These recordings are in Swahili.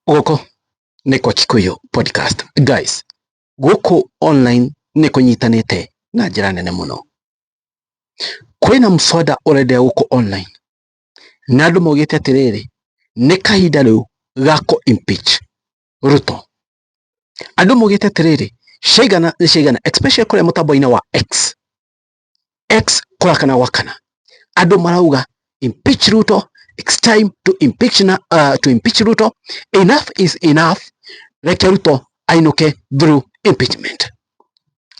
Goko ni kwa Kikuyu podcast. Guys, goko online ni kunyitanite na njira nene muno. Kwina mswada urendea guko online. Na andu maugite atiriri ni kahinda riu gako impeach Ruto. Andu maugite atiriri shaigana ni shaigana, especially kule mutambo-ini wa X kurakana wakana. Andu marauga impeach Ruto. It's time to impeach Ruto. Enough is enough. Reke Ruto ainuke through impeachment.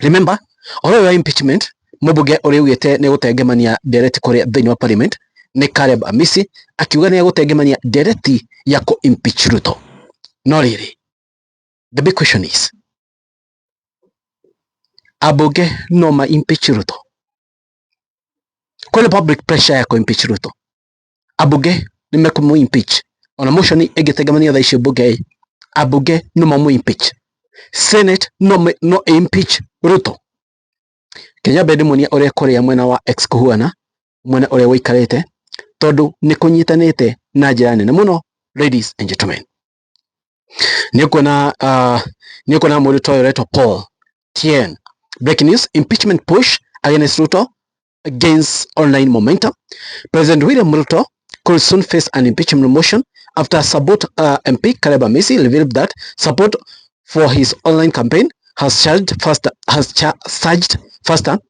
Remember, ore impeachment mubunge ore ugite ne gutengemania Nderetî kuri thini wa parliament ni Caleb Amisi akiuga ne gutengemania Nderetî ya ku impeach Ruto. No riri, the big question is, abunge no ma impeach Ruto? Kuna public pressure ya ku impeach Ruto. Abunge nimekumu impeach. Ona motion igitegemania tha icio bunge, abunge no mamu impeach. Senate no impeach Ruto. Kenya bedi munia ore korea mwena wa X kuhuana, mwena ore wikarete, tondu ni kunyitanite na njira nene muno. Ladies and gentlemen, niko na murito yoreto Paul Tien. Breaking news: impeachment push against Ruto against online momentum. President William Ruto could soon face an impeachment motion after support MP Caleb Amisi revealed that support for his online campaign has surged faster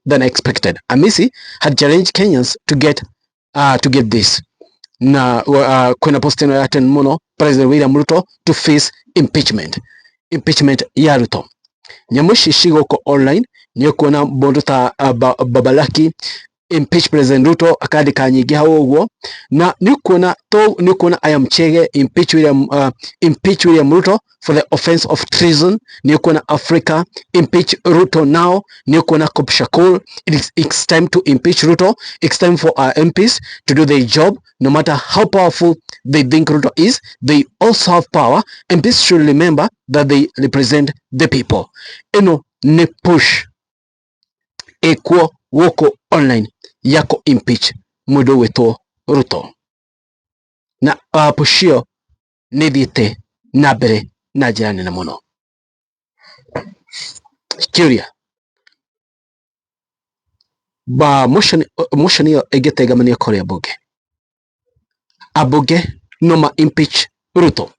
than expected. Amisi had challenged Kenyans to get this. Na kuna postino ya ten muno President William Ruto to face impeachment ya Ruto. Nyamushi shigoko online niyo kuona bondu ta Babalaki impeach President Ruto akandika nyingi hao uguo, na ni kuona I am chege impeach William Ruto for the offense of treason. Ni kuona Africa impeach Ruto now. Ni kuona Kopshakol, it's time to impeach Ruto. It's time for our MPs to do their job. No matter how powerful they think Ruto is, they also have power. MPs should remember that they represent the people. Eno ne push ekuo woko online yako impeach mundu wetwo Ruto. Na pushio nithite na mbere na njira nene muno. Curia ba motion iyo igitegemania kuri abunge. Abunge no ma impeach Ruto.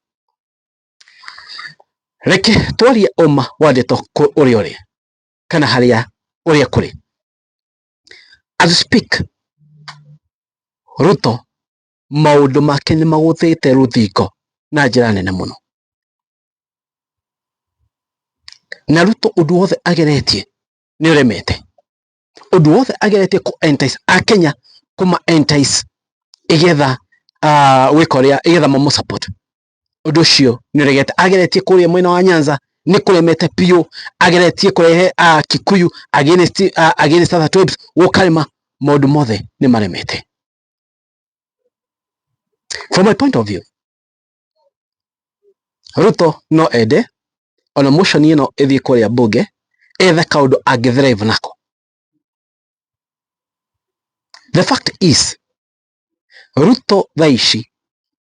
Reke twarie oma wadeto uri kana haria uri kuri. As we speak, Ruto maundu make ni maguthite ruthingo na njira nene muno. Na Ruto undu wothe ageretie ni uremete. Undu wothe ageretie ku entice Akenya, kuma entice igetha wikoria igetha mamu support. Undu cio ni uregete. Ageretie kuria mwena wa Nyanza ni kuremete pio. Ageretie kurehe Kikuyu against other tribes wokarima. Maundu mothe ni maremete. From my point of view, Ruto no ende ona motion ino ithi kuria bunge ethe kaundu angithrive nako. The fact is, Ruto thaici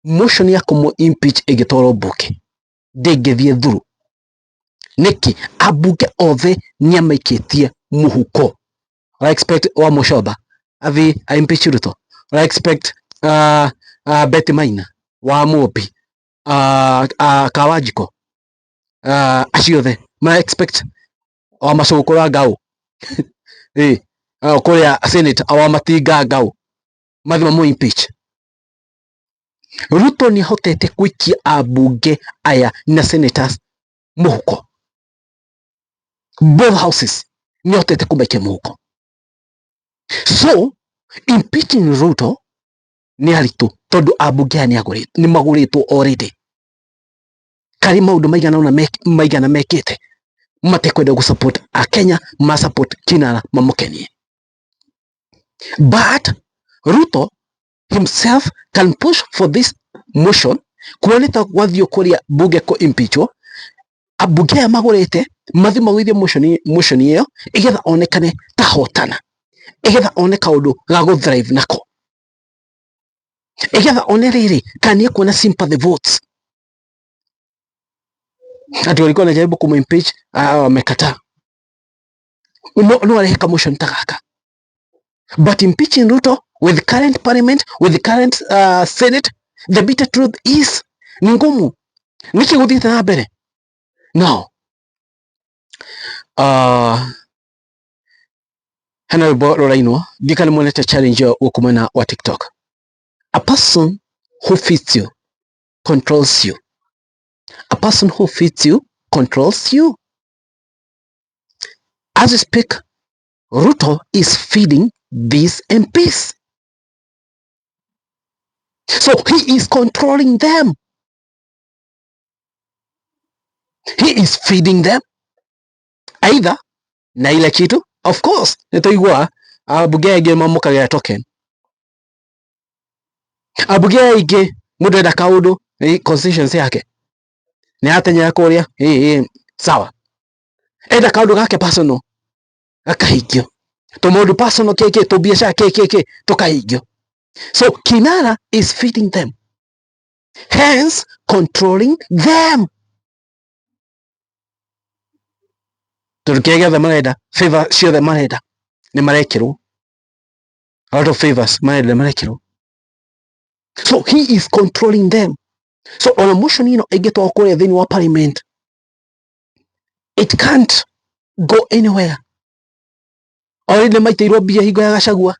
motion ya kumu impeach igitoro bunge ndingithie through. Niki abunge othe niamaikitie muhuko. I expect wa Mushoba athi impeach Ruto. I expect Betty Maina wa Mobi Kawajiko aciothe ma expect wa macukura ngau kuria Senate awa matinga ngau mathima mu impeach. Ruto ni hotete kuikia abunge aya na senators muhuko. Both houses ni hotete kumaikia muhuko. So impeaching Ruto ni haritu tondu abunge ni maguritwo already. Kari maundu maigana mekite matekwenda gu support a Kenya, ma support kinara mamukenie. But Ruto himself can push for this motion kuoneta wathio kuria bunge ko impeachwo. Abunge ya magurite mathi magwithie motion iyo igetha onekane ta hotana, igetha oneka undu ga go thrive nako, igetha one riri kanie kuona sympathy votes. ati walikuwa wanajaribu kumimpeach, wamekataa. No aliheka motion takaka. But impeaching Ruto with the current parliament, with the current Senate, the bitter truth is ngumu. Niki guthite na mbere. Now, hana rora ino gikana monete challenge wokumana wa TikTok. A person who fits you controls you. A person who fits you controls you. As we speak, Ruto is feeding these MPs. So he is controlling them. He is feeding them. Either na ile kitu, of course, nitoigwa Bunge ige mamuka ya token. Bunge ige mudeda kaudu constituency yake. Ni atenya kuria sawa. Eda kaudu gake personal akahigio. To modu personal keke to biasha keke to kahigio. So Kinara is feeding them. Hence controlling them. Turkiega the mareda favor share the mareda ni marekero out of favors mareda marekero. So he is controlling them. So on a motion egeto okore then wa parliament, it can't go anywhere. Already maitiro bia higo ya gashagua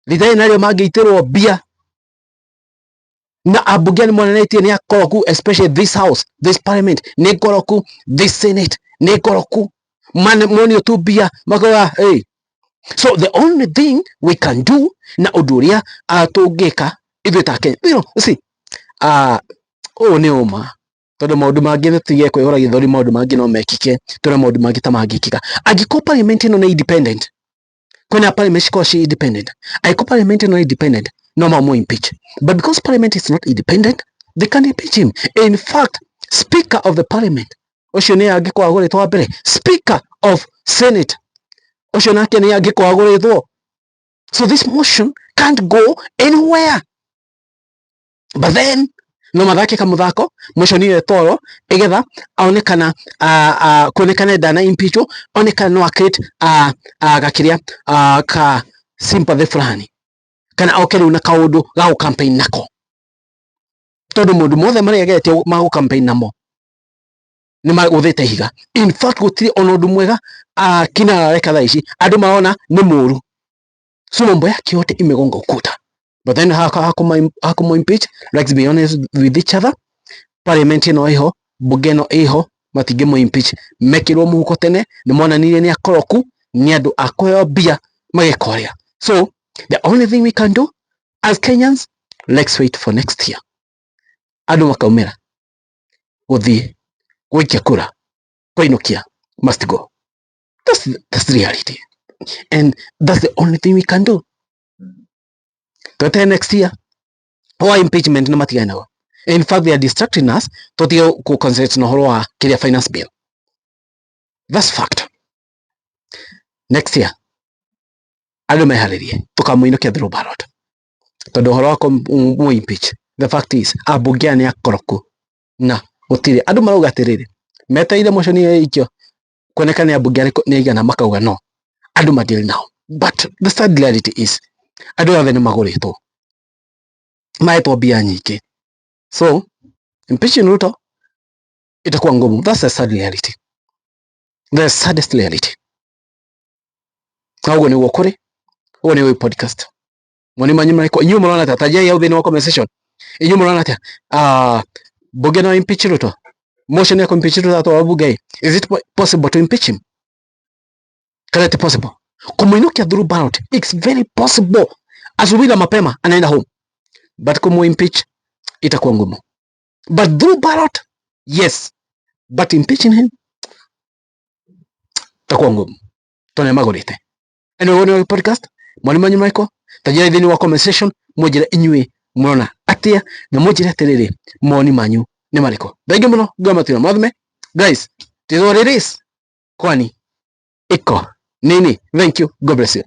lidai nario magitiro bia na abugani mwananeti ni akoroku, especially this house, this parliament, ni koroku, this senate, ni koroku money to bia magoa. Hey, so the only thing we can do na uduria atogeka idwetake, see ne oma todo maundu mangi netige kwihora githori, maundu mangi no mekike, tore maundu mangi ta mangikika agiko parliament no independent. Kwena parliament ko she independent, agiko parliament no independent, no more impeach. But because parliament is not independent, they can impeach him. In fact, speaker of the parliament ocio ne agiko agoretwo mbere, speaker of senate ocio nake ne agiko agoretwo. So this motion can't go anywhere. But then no mathake ka muthako motion ile toro egetha aonekana kuonekana dana impeach, onekana no create gakiria ka sympathy fulani kana okere una kaundu ga campaign nako, todo mundu mothe mari agete ma campaign namo ni maguthite higa. In fact gutiri onondu mwega Kinara reka thaici andu maona ni muru, so mambo yake yote imegonga ukuta. But then hakuma impeach, let's be honest with each other. Parliament no iho, Bunge no iho, matige mo impeach, mekirwo muhuko tene, ni mona nile ni akoroku, ni andu akoyo bia magekoria. So the only thing we can do as Kenyans, let's wait for next year. Andu makaumira guthii gwikia kura koinukia must go. That's the reality, and that's the only thing we can do. Tote next year, or impeachment no matigana. In fact, they are distracting us to the concentrate no horo kiria finance bill. That's fact. Next year, alo meharirie tukamuinukia through ballot. Todo horo ko mu impeach. The fact is, Bunge ni akoroku na utire andu marauga atiriri meta ile motion ile ikyo kuonekana ya Bunge ni igana makauga no andu madil now. But the sad reality is andu othe ni magoritwo maetwo bia nyingi. So impeaching Ruto itakuwa ngumu. That's the sad reality, the saddest reality. Kaugo ni wokore uone we podcast mwani manyima iko inyu murona tataja ya uthini wa conversation inyu murona ta Bunge no impeach Ruto, motion ya impeach Ruto to Bunge. Is it possible to impeach him? Can it possible kumuinukia through ballot? It's very possible. Asubuhi mapema anaenda home, but kumu impeach itakuwa ngumu. But through ballot, yes, but impeaching him itakuwa ngumu. Tone magorite eno wone podcast mwani manyuma iko tajia thini wa conversation mojira inywe murona atia na mojira terere moni manyu ni mariko thenge muno gamatira mathme guys, this is what it is, kwani iko nini. Thank you, God bless you.